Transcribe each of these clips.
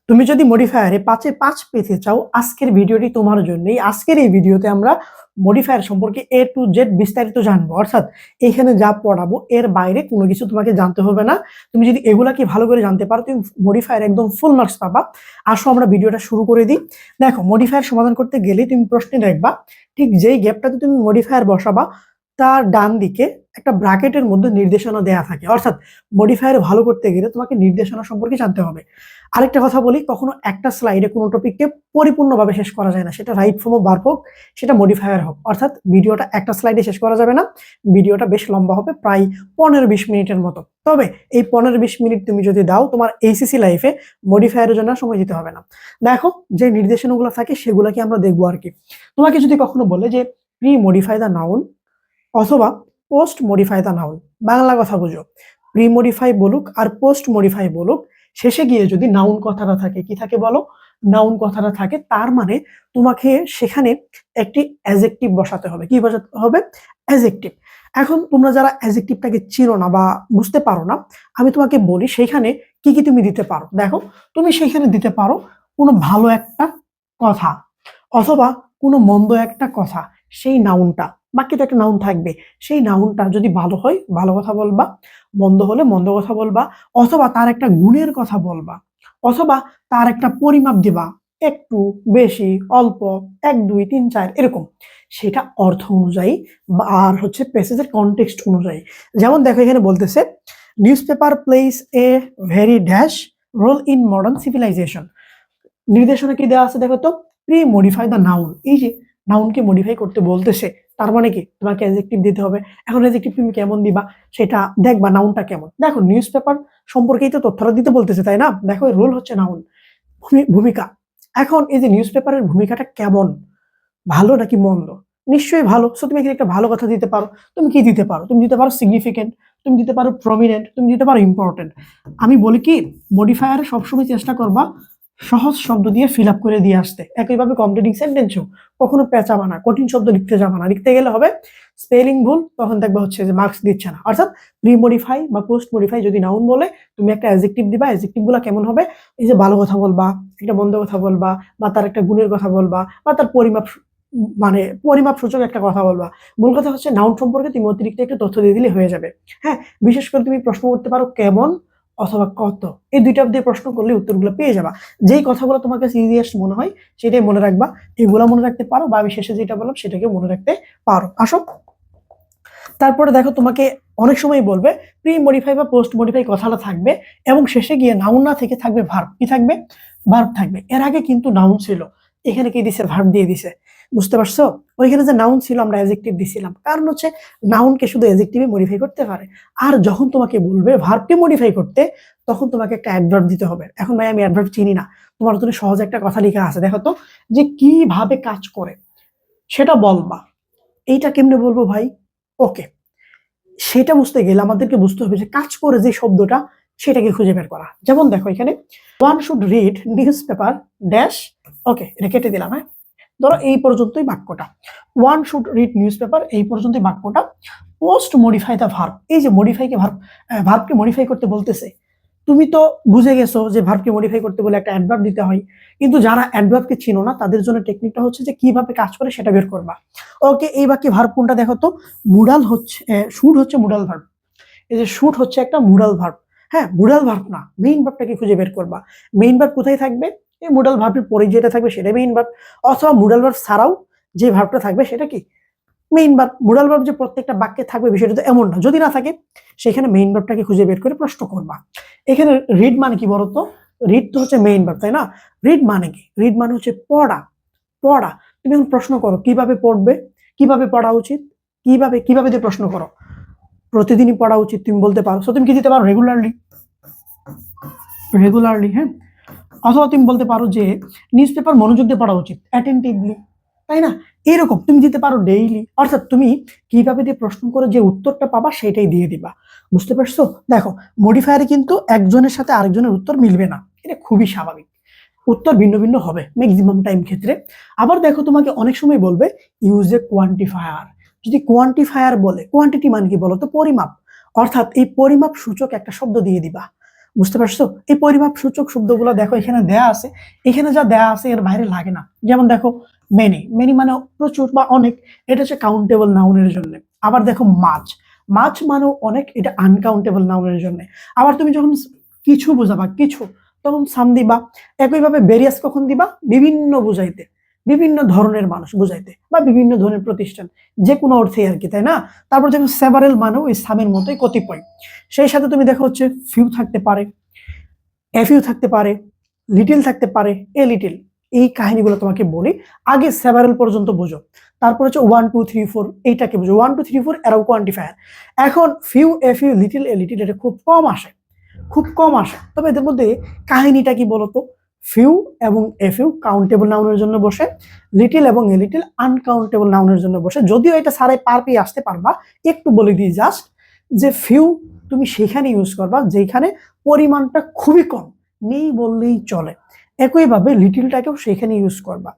তুমি যদি মডিফায়ারে 5-এ 5 পেতে চাও, আজকের ভিডিওটি তোমার জন্যই। আজকের এই ভিডিওতে আমরা মডিফায়ার সম্পর্কে A to Z বিস্তারিত জানবো। অর্থাৎ এখানে যা পড়াবো এর বাইরে কোনো কিছু তোমাকে জানতে হবে না। তুমি যদি এগুলাকে ভালো করে জানতে পারো, তুমি মডিফায়ার একদম ফুল মার্কস পাবা। আসো আমরা ভিডিওটা শুরু করে দিই। দেখো, মডিফায়ার সমাধান করতে গেলে তুমি প্রশ্নে দেখবা, ঠিক যেই গ্যাপটাতে তুমি মডিফায়ার বসাবা তার ডান দিকে একটা ব্র্যাকেটের মধ্যে নির্দেশনা দেয়া থাকে। অর্থাৎ মডিফায়ার ভালো করতে গেলে তোমাকে নির্দেশনা সম্পর্কে জানতে হবে। আরেকটা কথা বলি, কখনো একটা স্লাইডে কোনো টপিককে পরিপূর্ণভাবে শেষ করা যায় না। সেটা রাইট ফর্ম অফ ভার্ব হোক, সেটা মডিফায়ার হোক। অর্থাৎ ভিডিওটা একটা স্লাইডে শেষ করা যাবে না, ভিডিওটা বেশ লম্বা হবে, প্রায় 15-20 মিনিটের মতো। তবে এই 15-20 মিনিট তুমি যদি দাও, তোমার এইচএসসি লাইফে মডিফায়ারের জন্য সময় দিতে হবে না। দেখো, যে নির্দেশনাগুলো থাকে সেগুলোকে আমরা দেখবো আর কি। তোমাকে যদি কখনো বলে যে প্রি মডিফাই দ্য নাউন অথবা post modify the noun, Bangla কথা বুঝো, প্রি মডিফাই বলুক আর পোস্ট মডিফাই বলুক, শেষে গিয়ে যদি নাউন কথাটা থাকে, কি থাকে বলো, নাউন কথাটা থাকে, তার মানে তোমাকে সেখানে একটি অ্যাডজেক্টিভ বসাতে হবে। কি বসাতে হবে? অ্যাডজেক্টিভ। এখন তোমরা যারা অ্যাডজেক্টিভটাকে চিনো না বা বুঝতে পারো না, আমি তোমাকে বলি সেইখানে কি কি তুমি দিতে পারো। দেখো, তুমি সেইখানে দিতে পারো কোনো ভালো একটা কথা অথবা কোনো মন্দ একটা কথা, সেই নাউনটা, বাকিতে একটা নাউন থাকবে, সেই নাউনটা যদি ভালো হয় ভালো কথা বলবা, মন্দ হলে মন্দ কথা বলবা, অথবা তার একটা গুণের কথা বলবা, অথবা তার একটা পরিমাপ দিবা, একটু, বেশি, অল্প, 1 2 3 4 এরকম, সেটা অর্থ অনুযায়ী আর হচ্ছে প্যাসেজের কনটেক্সট অনুযায়ী। যেমন দেখো, এখানে বলতেছে newspaper place a very dash role in modern civilization. নির্দেশনা কি দেওয়া আছে দেখো তো, প্রি মডিফাই দ্য নাউন। এই যে নাউনকে মডিফাই করতে বলতেছে, তার মানে কি তোমাকে অ্যাডজেক্টিভ দিতে হবে। এখন অ্যাডজেক্টিভ তুমি কেমন দিবা সেটা দেখবা, নাউনটা কেমন। দেখো, নিউজ পেপার সম্পর্কেই তো তথ্যটা দিতে বলতেছে, তাই না? দেখো, রোল হচ্ছে নাউন, ভূমিকা। এখন এই যে নিউজ পেপারের ভূমিকাটা কেমন, ভালো নাকি মন্দ? নিশ্চয়ই ভালো। সো তুমি এখানে একটা ভালো কথা দিতে পারো। তুমি কি দিতে পারো? তুমি দিতে পারো সিগনিফিকেন্ট, তুমি দিতে পারো প্রমিনেন্ট, তুমি দিতে পারো ইম্পর্টেন্ট। আমি বলি কি, মডিফায়ারে সবসময় চেষ্টা করবা সহজ শব্দ দিয়ে ফিল আপ করে দিয়ে আসতে। একইভাবে কমপ্লিটিং সেন্টেন্সও কখনো পেঁচাবা না, কঠিন শব্দ লিখতে যাবা না। লিখতে গেলে হবে স্পেলিং ভুল, তখন দেখবা হচ্ছে যে মার্কস দিচ্ছে না। অর্থাৎ প্রি মডিফাই বা পোস্ট মডিফাই যদি নাউন বলে, তুমি একটা অ্যাডজেক্টিভ দিবা। অ্যাডজেক্টিভ গুলো কেমন হবে? এই যে ভালো কথা বলবা, একটা মন্দ কথা বলবা, বা তার একটা গুণের কথা বলবা, বা তার পরিমাপ, মানে পরিমাপ সূচক একটা কথা বলবা। মূল কথা হচ্ছে নাউন সম্পর্কে তুমি অতিরিক্ত একটু তথ্য দিয়ে দিলে হয়ে যাবে। হ্যাঁ, বিশেষ করে তুমি প্রশ্ন করতে পারো কেমন অথবা কত, এই দুইটা দিয়ে প্রশ্ন করলে উত্তরগুলো পেয়ে যাবা। যেই কথাগুলো তোমার কাছে ইজিয়েস্ট মনে হয় সেটাই মনে রাখবা। এগুলো মনে রাখতে পারো, বা আমি শেষে যেটা বললাম সেটাকে মনে রাখতে পারো। আসো, তারপরে দেখো, তোমাকে অনেক সময় বলবে প্রি মডিফাই বা পোস্ট মডিফাই কথাটা থাকবে এবং শেষে গিয়ে নাউন না থেকে থাকবে ভার্ব। কি থাকবে? ভার্ব থাকবে। এর আগে কিন্তু নাউন ছিল, এখানে কি দিছে? ভার্ব দিয়ে দিছে। বুঝতে পারছো? ওইখানে যে নাউন ছিল আমরা অ্যাডজেক্টিভ দিছিলাম, কারণ হচ্ছে নাউনকে শুধু অ্যাডজেক্টিভে মডিফাই করতে পারে। আর যখন তোমাকে বলবে ভার্বকে মডিফাই করতে, তখন তোমাকে একটা অ্যাডভার্ব দিতে হবে। এখন ভাই আমি অ্যাডভার্ব চিনি না, তোমার জন্য সহজ একটা কথা লেখা আছে, দেখো তো, যে কিভাবে কাজ করে সেটা বলবা। এইটা কেমনে বলবো ভাই? ওকে, সেটা বুঝতে গেলে আমাদেরকে বুঝতে হবে যে কাজ করে যে শব্দটা, সেটাকে খুঁজে বের করা। যেমন দেখো, এখানে one should read newspaper dash, okay, এটা কেটে দিলাম। হ্যাঁ, ধরো এই পর্যন্তই বাক্যটা, one should read newspaper, এই পর্যন্তই বাক্যটা। পোস্ট মডিফাই দ্য ভার্ব, এই যে মডিফাইকে ভার্বকে মডিফাই করতে বলতেছে, তুমি তো বুঝে গেছো যে ভার্বকে মডিফাই করতে বলে একটা অ্যাডভার্ব দিতে হয়। কিন্তু যারা অ্যাডভার্বকে চিনো না, তাদের জন্য টেকনিকটা হচ্ছে যে কিভাবে কাজ করে সেটা বের করবা। ওকে, এই বাক্যে ভার্ব কোনটা দেখো তো, মুডাল হচ্ছে, শুড হচ্ছে মুডাল ভার্ব। এই যে শুড হচ্ছে একটা মুডাল ভার্ব। হ্যাঁ, মুডাল ভার্ব না, মেইন ভার্বটাকে খুঁজে বের করবা। মেইন ভার্ব কোথায় থাকবে? এই মুডাল ভার্বের পরে যেটা থাকবে সেটা মেইন ভার্ব, অথবা মুডাল ভার্ব ছাড়াও যে ভার্বটা থাকবে সেটা কি? Main verb. মুডাল ভার্ব যে প্রত্যেকটা বাক্যে থাকবে বিষয়টা তো এমন না, যদি না থাকে সেখানে মেইন ভার্বটাকে খুঁজে বের করে প্রশ্ন করবা। এখানে রিড মানে কি বলতো? রিড তো হচ্ছে মেইন ভার্ব, তাই না? রিড মানে কি? রিড মানে হচ্ছে পড়া। পড়া। তুমি এখন প্রশ্ন করো কিভাবে পড়বে, কিভাবে পড়া উচিত, কিভাবে কিভাবে দিয়ে প্রশ্ন করো। প্রতিদিনই পড়া উচিত তুমি বলতে পারো, সো তুমি কি দিতে পারো? Regularly, regularly. হ্যাঁ, অথবা তুমি বলতে পারো যে নিউজ পেপার মনোযোগ দিয়ে পড়া উচিত, অ্যাটেন্টিভলি, তাই না? এরকম তুমি দিতে পারো ডেইলি। অর্থাৎ তুমি কিভাবে দিয়ে প্রশ্ন করে যে উত্তরটা পাবা সেটাই দিয়ে দিবা। বুঝতে পারছো? দেখো, মডিফায়ারে কিন্তু একজনের সাথে আরেকজনের উত্তর মিলবে না, এটা খুবই স্বাভাবিক। উত্তর ভিন্ন ভিন্ন হবে ম্যাক্সিমাম টাইম ক্ষেত্রে। আবার দেখো, তোমাকে অনেক সময় বলবে ইউজ এ কোয়ান্টিফায়ার। যদি কোয়ান্টিফায়ার বলে, কোয়ান্টিটি মানে কি বলো তো? পরিমাপ। অর্থাৎ এই পরিমাপ সূচক একটা শব্দ দিয়ে দিবা। বুঝতে পারছো? এই পরিমাপ সূচক শব্দগুলো দেখো এখানে দেয়া আছে, এখানে যা দেয়া আছে এর বাইরে লাগে না। যেমন দেখো মেনি, মেনি মানে প্রচুর বা অনেক, এটা হচ্ছে কাউন্টেবল নাউনের জন্য। আবার দেখো মাছ, মাছ মানে অনেক, এটা আনকাউন্টেবল নাউনের জন্য। আবার তুমি যখন কিছু বোঝাবা কিছু, তখন সাম দিবা। একইভাবে ভেরিয়াস কখন দিবা? বিভিন্ন বুঝাইতে, বিভিন্ন ধরনের মানুষ বুঝাইতে বা বিভিন্ন ধরনের প্রতিষ্ঠান, যে কোনো অর্থে আর কি, তাই না? তারপর দেখো সেভারেল মানেও এই সামের মতোই কতিপয়। সেই সাথে তুমি দেখো হচ্ছে ফিউ থাকতে পারে, এফিউ থাকতে পারে, লিটিল থাকতে পারে, এ লিটিল। এই কাহিনীগুলো তোমাকে বলি, আগে সেভারেল পর্যন্ত বোঝো, তারপর হচ্ছে 1 2 3 4 এইটাকে বোঝো। 1 2 3 4 এরাও কোয়ান্টিফায়ার। এখন ফিউ, এফিউ, লিটিল, এ লিটিল এটা খুব কম আসে, খুব কম আসে। তবে এদের মধ্যে কাহিনীটা কি বলতো? ফিউ এবং এফিউ কাউন্টেবল নাউনের জন্য বসে, লিটিল এবং এ লিটিল আনকাউন্টেবল নাউনের জন্য বসে। যদিও এটা সারাই পার পেয়ে আসতে পারবা, একটু বলে দিই জাস্ট, যে ফিউ তুমি সেখানে ইউজ করবা যেখানে পরিমাণটা খুবই কম, নেই বললেই চলে। একইভাবে লিটিলটাকেও সেখানে ইউজ করবা।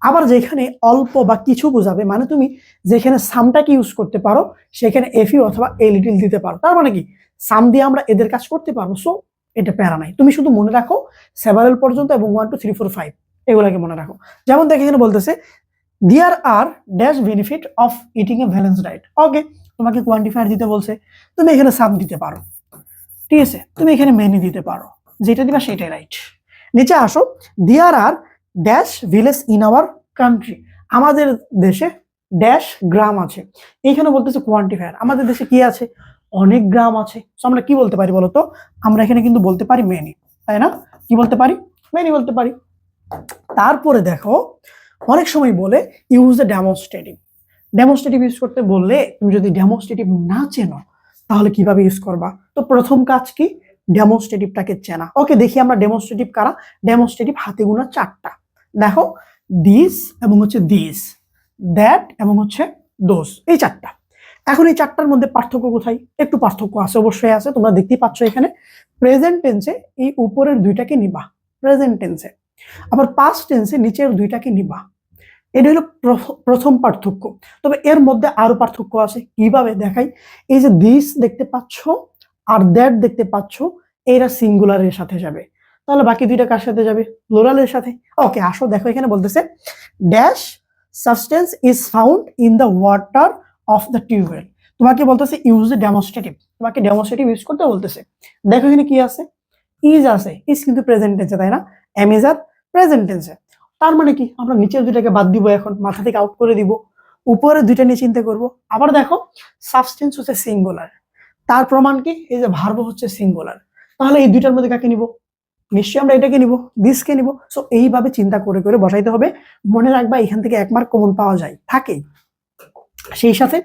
আবার যেখানে অল্প বা কিছু বোঝাবে, মানে তুমি যেখানে সামটাকে ইউজ করতে পারো সেখানে এফিউ অথবা এ লিটিল দিতে পারো। তার মানে কি সাম দিয়ে আমরা এদের কাজ করতে পারবো। সো এটা প্যারা নাই, তুমি শুধু মনে রাখো সেভারেল পর্যন্ত এবং 1 2 3 4 5 এগুলাকে মনে রাখো। যেমন দেখে এখানে বলতেছে there are dash benefit of eating a balance diet. Okay, তোমাকে কোয়ান্টিফায়ার দিতে বলছে, তুমি এখানে সাম দিতে পারো, ঠিক আছে? তুমি এখানে মেনি দিতে পারো, যেটা দিবা সেটাই রাইট। নিচে আসো, there are dash village in our country. আমাদের দেশে ড্যাশ গ্রাম আছে। এইখানে বলতেছে কোয়ান্টিফায়ার, আমাদের দেশে কি আছে? অনেক গ্রাম আছে। তো আমরা কি বলতে পারি বলতো? আমরা এখানে কিন্তু বলতে পারি মেনি, তাই না? কি বলতে পারি? মেনি বলতে পারি। তারপরে দেখো অনেক সময় বলে use a demonstrative. Demonstrative use করতে বললে তুমি যদি ডেমনস্ট্রেটিভ না চেনো তাহলে কিভাবে ইউজ করবা? তো প্রথম কাজ কি? ডেমনস্ট্রেটিভটাকে চেনা। ওকে, দেখি আমরা ডেমনস্ট্রেটিভ কারা। ডেমনস্ট্রেটিভ হাতে গোনা 4টা। দেখো দিস এবং হচ্ছে দিস, দ্যাট এবং হচ্ছে দোস, এই 4টা। এখন এই 4টার মধ্যে পার্থক্য কোথায়? একটু পার্থক্য আছে, অবশ্যই আছে, তোমরা দেখতেই পাচ্ছ এখানে। প্রেজেন্ট টেন্সে এই উপরের 2টাকে নিবা, প্রেজেন্ট টেন্সে। আবার পাস্ট টেন্সে নিচের 2টাকে নিবা। এটা হলো প্রথম পার্থক্য। তবে এর মধ্যে আরো পার্থক্য আছে, কিভাবে দেখাই? এই যে দিস দেখতে পাচ্ছ আর দ্যাট দেখতে পাচ্ছ, এরা সিঙ্গুলারের সাথে যাবে। তাহলে বাকি 2টা কার সাথে যাবে? প্লুরালের সাথে। ওকে, আসো দেখো এখানে বলতেছে dash substance is found in the water of the tubewell. তোমাকে বলতেছে ইউজ এ ডেমনস্ট্রেটিভ, তোমাকে ডেমনস্ট্রেটিভ ইউজ করতে বলতেছে। দেখো এখানে কি আছে? ইজ আছে, ইজ কিন্তু প্রেজেন্ট টেন্সে, তাই না? এম ইজ আর প্রেজেন্ট টেন্সে। তার মানে কি আমরা নিচের 2টাকে বাদ দিব, এখন মাথা থেকে আউট করে দিব, উপরের 2টা নিয়ে চিন্তা করব। আবার দেখো সাবস্টেন্স হচ্ছে সিঙ্গুলার, তার প্রমাণ কি? এই যে ভার্ব হচ্ছে সিঙ্গুলার। তাহলে এই 2টার মধ্যে কাকে নিব? নিশ্চয়ই আমরা এটাকে নিব, দিসকে নিব। সো এইভাবে চিন্তা করে করে বসাইতে হবে। মনে রাখবা এখান থেকে 1 মার্ক কমন পাওয়া যায়, থাকেই। সেই সাথে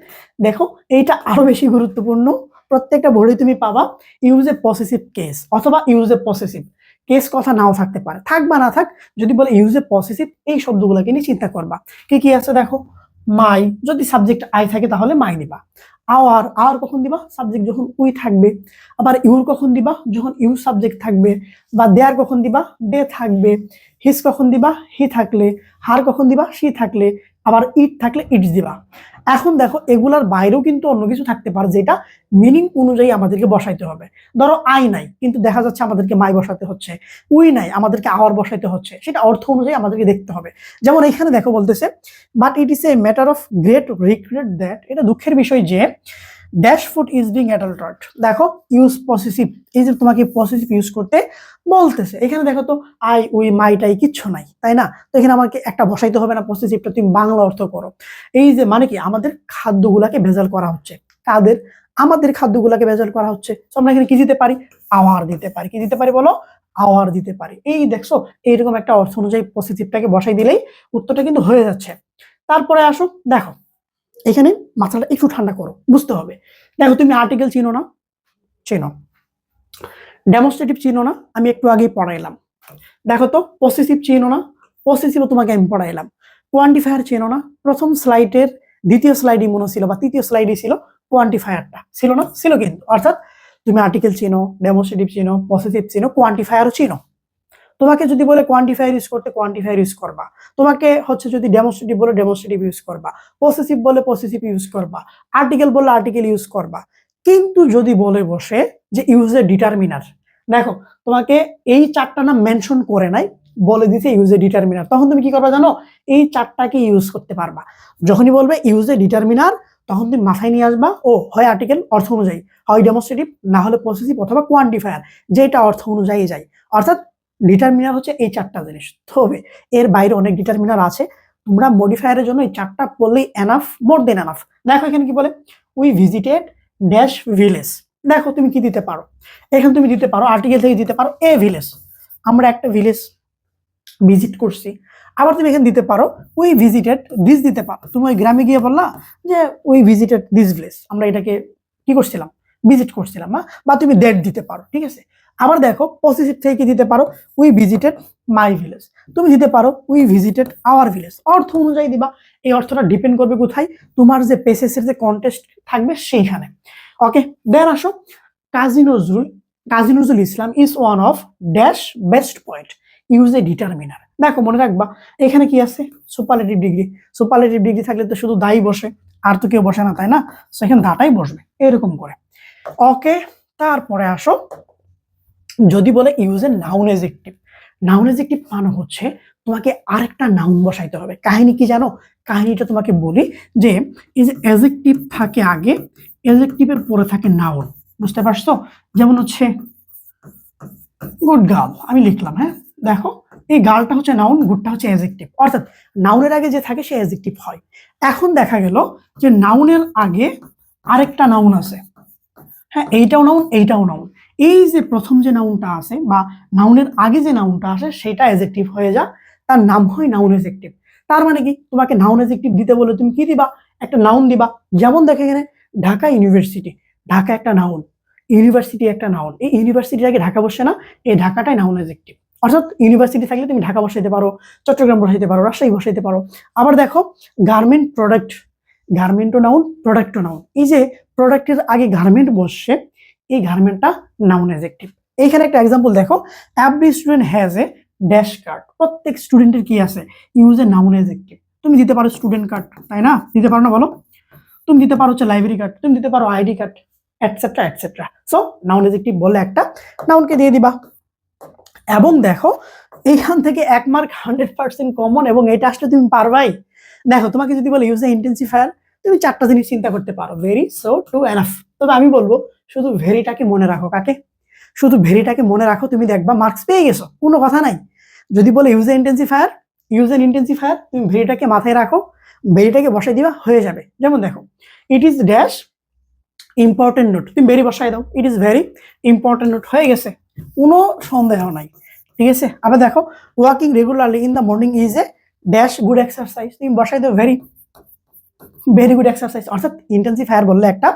দেখো এইটা আরো বেশি গুরুত্বপূর্ণ, প্রত্যেকটা বোর্ডে তুমি পাবা ইউজ এ পসেসিভ কেস অথবা ইউজ এ পসেসিভ কেস। কথা নাও থাকতে পারে, থাক বা না থাক, যদি বলে ইউজ এ পসেসিভ, এই শব্দগুলোকে নিয়ে চিন্তা করবা। কি কি আছে দেখো, মাই, যদি সাবজেক্ট আই থাকে তাহলে মাই নিবা। আওয়ার, আওয়ার কখন দিবা? সাবজেক্ট যখন উই থাকবে। আবার ইউর কখন দিবা? যখন ইউ সাবজেক্ট থাকবে। বা দেয়ার কখন দিবা? দে থাকবে। হিস কখন দিবা? হি থাকলে। হার কখন দিবা? সি থাকলে। আবার ইট থাকলে ইটস দিবা। এখন দেখো এগুলার বাইরেও কিন্তু অন্য কিছু থাকতে পারে, যেটা মিনিং অনুযায়ী আমাদেরকে বসাইতে হবে। ধরো আই নাই, কিন্তু দেখা যাচ্ছে আমাদেরকে মাই বসাতে হচ্ছে। উই নাই, আমাদেরকে আওয়ার বসাইতে হচ্ছে। সেটা অর্থ অনুযায়ী আমাদেরকে দেখতে হবে। যেমন এখানে দেখো বলতেছে but it is a matter of great regret that, এটা দুঃখের বিষয় যে ড্যাশ ফুড ইজ বিং অ্যাডাল্টারেড। দেখো ইউজ পসেসিভ, এই যে তোমাকে পসেসিভ ইউজ করতে বলতেছে। এখানে দেখো তো আই উই মাইটাই কিচ্ছু নাই, তাই না? তো এখানে আমাকে একটা বসাইতে হবে না পসেসিভটা, তুমি বাংলা অর্থ করো। এই যে মানে কি আমাদের খাদ্যগুলাকে ভেজাল করা হচ্ছে। কাদের? আমাদের খাদ্যগুলাকে ভেজাল করা হচ্ছে। তো আমরা এখানে কি দিতে পারি? আওয়ার দিতে পারি। কি দিতে পারি বলো? আওয়ার দিতে পারি। এই দেখছো এইরকম একটা অর্থ অনুযায়ী পসেসিভটাকে বসাই দিলেই উত্তরটা কিন্তু হয়ে যাচ্ছে। তারপরে আসো দেখো এখানে মাথাটা একটু ঠান্ডা করো, বুঝতে হবে। দেখো তুমি আর্টিকেল চিনো না? চেনো। ডেমনস্ট্রেটিভ চিনো না? আমি একটু আগেই পড়াইলাম। দেখো তো পসেসিভ চিনো না? পসেসিভ তোমাকে আমি পড়াইলাম। কোয়ান্টিফায়ার চেনো না? প্রথম স্লাইডের দ্বিতীয় স্লাইডই মনে ছিল বা তৃতীয় স্লাইডে ছিল কোয়ান্টিফায়ারটা, ছিল না? ছিল কিন্তু। অর্থাৎ তুমি আর্টিকেল চিনো, ডেমনস্ট্রেটিভ চিনো, পসেসিভ চিনো, কোয়ান্টিফায়ারও চিনো। তোমাকে যদি বলে কোয়ান্টিফায়ার ইউজ করতে, কোয়ান্টিফায়ার ইউজ করবা। তোমাকে হচ্ছে যদি ডেমনস্ট্রেটিভ বলে ডেমনস্ট্রেটিভ ইউজ করবা, পসেসিভ বলে পসেসিভ ইউজ করবা, আর্টিকেল বলে আর্টিকেল ইউজ করবা। কিন্তু যদি বলে বসে যে ইউজ এ ডিটারমিনার, দেখো তোমাকে এই চারটা নাম মেনশন করে নাই, বলে দিছে ইউজ এ ডিটারমিনার, তখন তুমি কি করবা জানো, এই চারটাকে ইউজ করতে পারবা। যখনই বলবে ইউজ এ ডিটারমিনার, তখন তুমি মাথায় নিয়ে আসবা ও হয় আর্টিকেল অর্থ অনুযায়ী, হয় ডেমনস্ট্রেটিভ, না হলে পসেসিভ অথবা কোয়ান্টিফায়ার, যেটা অর্থ অনুযায়ী যায়। অর্থাৎ ডিটারমিনার হচ্ছে এই চারটা জিনিস। তবে এর বাইরে অনেক ডিটারমিনার আছে, তোমরা মডিফায়ারের জন্য এই চারটা বললেই এনাফ, মোর দেন এনাফ। দেখো এখানে কি বলে, উই ভিজিটেড ড্যাশ ভিলেজ। দেখো তুমি কি দিতে পারো, এখানে তুমি দিতে পারো আর্টিকেল থেকে দিতে পারো এ ভিলেজ, আমরা একটা ভিলেজ ভিজিট করছি। আবার তুমি এখানে দিতে পারো উই ভিজিটেড দিস, দিতে পারো তুমি ওই গ্রামে গিয়ে বললা যে উই ভিজিটেড দিস ভিলেজ, আমরা এটাকে কি করছিলাম, ভিজিট করছিলাম। বা তুমি দ্যাট দিতে পারো, ঠিক আছে। আবার দেখো পসেসিভ থেকে কি দিতে পারো, উই ভিজিটেড মাই ভিলেজ, তুমি দিতে পারো উই ভিজিটেড আওয়ার ভিলেজ। অর্থ অনুযায়ী দিবা, এই অর্থটা ডিপেন্ড করবে কোথায়, তোমার যে পেসেসের যে কন্টেস্ট থাকবে সেইখানে। ওকে, দেন আসো, Kazi Nazrul Islam is one of dash best point, use a determiner. দেখো মনে রাখবা এখানে কি আছে, সুপারলেটিভ ডিগ্রি। সুপারলেটিভ ডিগ্রি থাকলে তো শুধু দাই বসে, আর তো কেউ বসে না, তাই না? সো এখানে দাটাই বসবে এরকম করে। ওকে, তারপরে আসো, যদি বলে use a noun adjective. Noun adjective মানে হচ্ছে তোমাকে আরেকটা নাউন বসাইতে হবে। কাহিনী কি জানো, কাহিনীটা তোমাকে বলি, যে এই যে এজেক্টিভ থাকে আগে, এজেক্টিভের পরে থাকে নাউন, বুঝতে পারছো? যেমন হচ্ছে গুড গার্ল, আমি লিখলাম, হ্যাঁ দেখো এই গার্লটা হচ্ছে নাউন, গুডটা হচ্ছে অ্যাডজেক্টিভ, অর্থাৎ নাউনের আগে যে থাকে সে অ্যাডজেক্টিভ হয়। এখন দেখা গেল যে নাউনের আগে আরেকটা নাউন আছে, হ্যাঁ এইটাও নাউন এইটাও নাউন, এই যে প্রথম যে নাউনটা আছে বা নাউনের আগে যে নাউনটা আসে সেটা অ্যাডজেক্টিভ হয়ে যা, তার নাম হয় নাউন অ্যাডজেক্টিভ। তার মানে কি, তোমাকে নাউন অ্যাডজেক্টিভ দিতে বলে তুমি কি দিবা, একটা নাউন দিবা। যেমন দেখে এখানে ঢাকা ইউনিভার্সিটি, ঢাকা একটা নাউন, ইউনিভার্সিটি একটা নাউন, এই ইউনিভার্সিটিটাকে ঢাকা বসে না, এই ঢাকাটাই নাউন অ্যাডজেক্টিভ। অর্থাৎ ইউনিভার্সিটি থাকলে তুমি ঢাকা বসাইতে পারো, চট্টগ্রাম বসাইতে পারো, রাজশাহী বসাইতে পারো। আবার দেখো গার্মেন্ট প্রোডাক্ট, গার্মেন্টও নাউন প্রোডাক্টও নাউন, এই যে প্রোডাক্টের আগে গার্মেন্ট বসছে, এই গার্মেন্টটা নাউন অ্যাডজেক্টিভ। এইখানে একটা এক্সাম্পল দেখো, every student has a dash card, প্রত্যেক স্টুডেন্টের কি আছে, ইউজ এ নাউন অ্যাডজেক্টিভ। তুমি দিতে পারো স্টুডেন্ট কার্ড, তাই না? দিতে পারো না বলো? তুমি দিতে পারো হচ্ছে লাইব্রেরি কার্ড, তুমি দিতে পারো ID card, etcetera etcetera. So noun adjective বলে একটা নাউনকে দিয়ে দিবা। এবং দেখো এইখান থেকে 1 মার্ক 100% কমন, এবং এটা আসলে তুমি পারবাই। দেখো তোমাকে যদি বলে ইউজ এ ইন্টেন্সিফায়ার, তুমি চারটা জিনিস চিন্তা করতে পারো, ভেরি, সো, টু, এনাফ। তবে আমি বলবো শুধু ভেরিটাকে মনে রাখো। কাকে? শুধু ভেরিটাকে মনে রাখো, তুমি দেখবা মার্কস পেয়ে গেছো, কোনো কথা নাই। যদি বলে use a intensifier, use N intensifier, তুমি ভেরিটাকে মাথায় রাখো, ভেরিটাকে বসাই দিবা, হয়ে যাবে। যেমন দেখো, it is dash important note, তুমি ভেরি বসাই দাও, it is very important note, হয়ে গেছে, কোনো সন্দেহ নাই, ঠিক আছে। আবার দেখো, walking regularly in the morning is a dash good exercise, তুমি বসাই দাও ভেরি, ভেরি গুড এক্সারসাইজ। অর্থাৎ ইন্টেন্সিফায়ার বললে একটা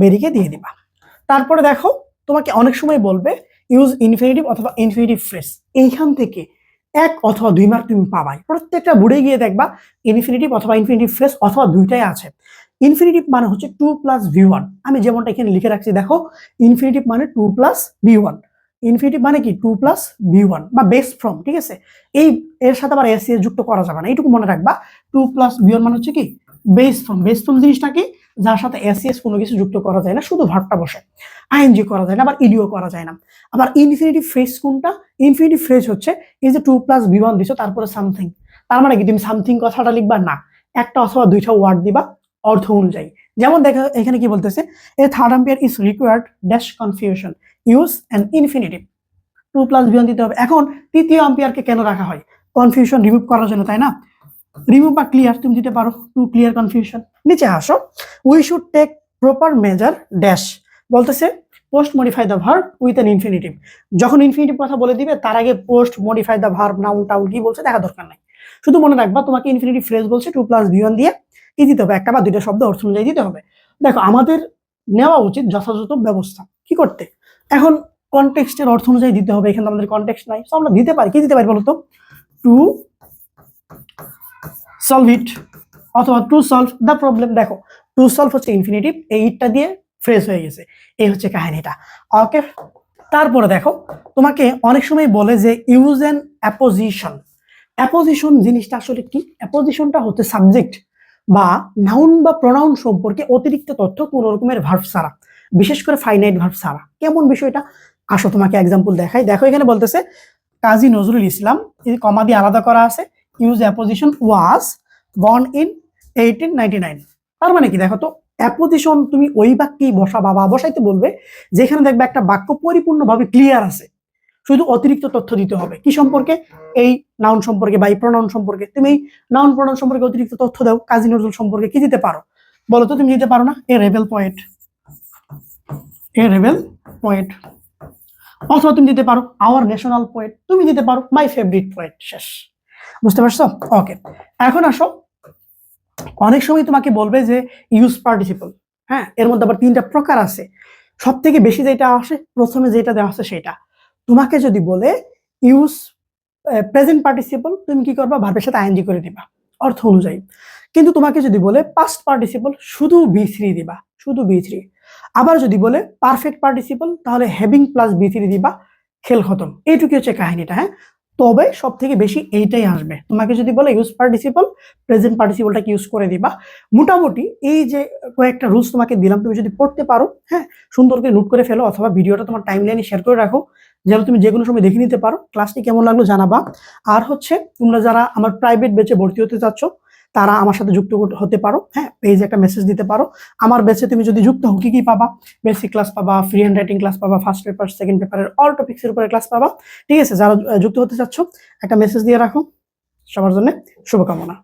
ভেরিকে দিয়ে দিবা। তারপরে দেখো তোমাকে অনেক সময় বলবে ইউজ ইনফিনিটিভ অথবা ইনফিনিটিভ ফ্রেজ, এইখান থেকে 1 অথবা 2 মার্ক তুমি পাবাই। প্রত্যেকটা বুড়ে গিয়ে দেখবা ইনফিনিটিভ অথবা ইনফিনিটিভ ফ্রেজ অথবা দুইটাই আছে। ইনফিনিটিভ মানে হচ্ছে 2 + V1, আমি যেমনটা এখানে লিখে রাখছি দেখো, ইনফিনিটিভ মানে 2 + V1, ইনফিনিটিভ মানে কি 2 + V1 বা বেস ফ্রম, ঠিক আছে। এই এর সাথে আবার এসিএস যুক্ত করা যাবে না, এইটুকু মনে রাখবা। 2 + V1 মানে হচ্ছে কি বেস ফ্রম। বেস ফ্রম জিনিসটা কি, যার সাথে এসিএস কোনো কিছু যুক্ত করা যায় না, শুধু ভার্বটা বসে, আইএনজি করা যায় না, আবার ইডিও করা যায় না। আবার ইনফিনিটিভ ফ্রেজ কোনটা, ইনফিনিটিভ ফ্রেজ হচ্ছে এই যে 2 + V1 দিছো, তারপরে সামথিং, তার মানে কি তুমি সামথিং কথাটা লিখবা না, একটা অথবা দুইটা ওয়ার্ড দিবা অর্থ অনুযায়ী। যেমন দেখো এখানে কি বলতেছে, a third umpire is required dash confusion, use an infinitive, 2 + V1 দিতে হবে। এখন তৃতীয় আম্পিয়ারকে কেন রাখা হয়, কনফিউশন রিমুভ করার জন্য, তাই না? রিমুভ বা ক্লিয়ার তুমি দিতে পারো, টু ক্লিয়ার কনফিউশন। নিচে আসো, we should take proper measure dash, বলতেছে post modify the verb with an infinitive. যখন ইনফিনিটিভ কথা বলে দিবে তার আগে post modify the verb, noun town কি বলছে দেখা দরকার নাই, শুধু মনে রাখবা তোমাকে ইনফিনিটিভ ফ্রেজ বলছে 2 + V1 দিয়ে কি দিতে হবে, একটা বা দুইটা শব্দ অর্থ অনুযায়ী দিতে হবে। দেখো আমাদের নেওয়া উচিত যথাযথ ব্যবস্থা, কি করতে, এখন কনটেক্সটের অর্থ অনুযায়ী দিতে হবে, এখানে আমাদের কনটেক্সট নাই, তো আমরা দিতে পারি, কি দিতে পারি বলতো, টু সলভ ইট অথবা টু সলভ দ্য প্রবলেম। দেখো টু সলভ হচ্ছে ইনফিনিটিভ, এইটা দিয়ে ফ্রেজ হয়ে গেছে, এই হচ্ছে কাহিনীটা। ওকে, তারপরে দেখো তোমাকে অনেক সময় বলে যে ইউজ অ্যান অ্যাপোজিশন। অ্যাপোজিশন জিনিসটা আসলে কি, অ্যাপোজিশনটা হচ্ছে সাবজেক্ট বা নাউন বা প্রোনাউন সম্পর্কে অতিরিক্ত তথ্য কোন রকমের ভার্ব ছাড়া, বিশেষ করে ফাইনাইট ভার্ব ছাড়া। কেমন বিষয়টা, আসো তোমাকে এক্সাম্পল দেখাই। দেখো এখানে বলতেছে কাজী নজরুল ইসলাম, এই কমা দিয়ে আলাদা করা আছে, use apposition was born in 1899। তার মানে কি দেখো তো, অ্যাপোজিশন তুমি ওই বাক্যেই বসাবা বা বসাইতে বলবে যেখানে দেখবে একটা বাক্য পরিপূর্ণভাবে ক্লিয়ার আছে, শুধু অতিরিক্ত তথ্য দিতে হবে। কি সম্পর্কে? এই নাউন সম্পর্কে বা এই প্রোনাউন সম্পর্কে। তুমি এই নাউন প্রোনাউন সম্পর্কে অতিরিক্ত তথ্য দাও। কাজী নজরুল সম্পর্কে কি দিতে পারো বলো তো? তুমি দিতে পারো না এ রেবেল পয়েট, এ রেবেল পয়েট। অথবা তুমি দিতে পারো আওয়ার ন্যাশনাল পোয়েট, তুমি দিতে পারো মাই ফেভারিট পোয়েট। শেষ। বুঝতে পারছো? ওকে, এখন আসো, অনেক সময় তোমাকে বলবে যে ইউজ পার্টিসিপল, হ্যাঁ, এর মধ্যে আবার 3টা প্রকার আছে। সব থেকে বেশি যেটা আসে প্রথমে যেটা দেওয়া আছে সেটা। তোমাকে যদি বলে ইউজ প্রেজেন্ট পার্টিসিপল, তুমি কি করবা? ভার্বের সাথে আইএনজি করে দিবা অর্থ অনুযায়ী। কিন্তু তোমাকে যদি বলে পাস্ট পার্টিসিপল, শুধু বি3 দিবা, শুধু বি3। আবার যদি বলে পারফেক্ট পার্টিসিপল, তাহলে হ্যাভিং প্লাস বি3 দিবা, খেল খতম। এইটুকু হচ্ছে কাহিনীটা, হ্যাঁ। তবে সব থেকে বেশি এইটাই আসবে। তোমাকে যদি বলে ইউজ পার্টিসিপল, প্রেজেন্ট পার্টিসিপলটাকে ইউজ করে দিবা। মোটামুটি এই যে কয়েকটা রুলস তোমাকে দিলাম, তুমি যদি পড়তে পারো, হ্যাঁ, সুন্দর করে নোট করে ফেলো, অথবা ভিডিওটা তোমার টাইমলাইনে শেয়ার করে রাখো, যেন তুমি যে কোনো সময় দেখে নিতে পারো। ক্লাসটি কেমন লাগলো জানাবা। আর হচ্ছে তোমরা যারা আমার প্রাইভেট ব্যাচে ভর্তি হতে চাচ্ছ, তারা আমার সাথে যুক্ত হতে পারো, হ্যাঁ, পেজে একটা মেসেজ দিতে পারো। আমার ব্যাচে তুমি যদি যুক্ত হও, কি কি পাবা? বেসিক ক্লাস পাবা, ফ্রি হ্যান্ড রাইটিং ক্লাস পাবা, ফার্স্ট পেপার, সেকেন্ড পেপারের অল টপিক্সের উপরে ক্লাস পাবা। ঠিক আছে, যারা যুক্ত হতে চাচ্ছ একটা মেসেজ দিয়ে রাখো। সবার জন্য শুভকামনা।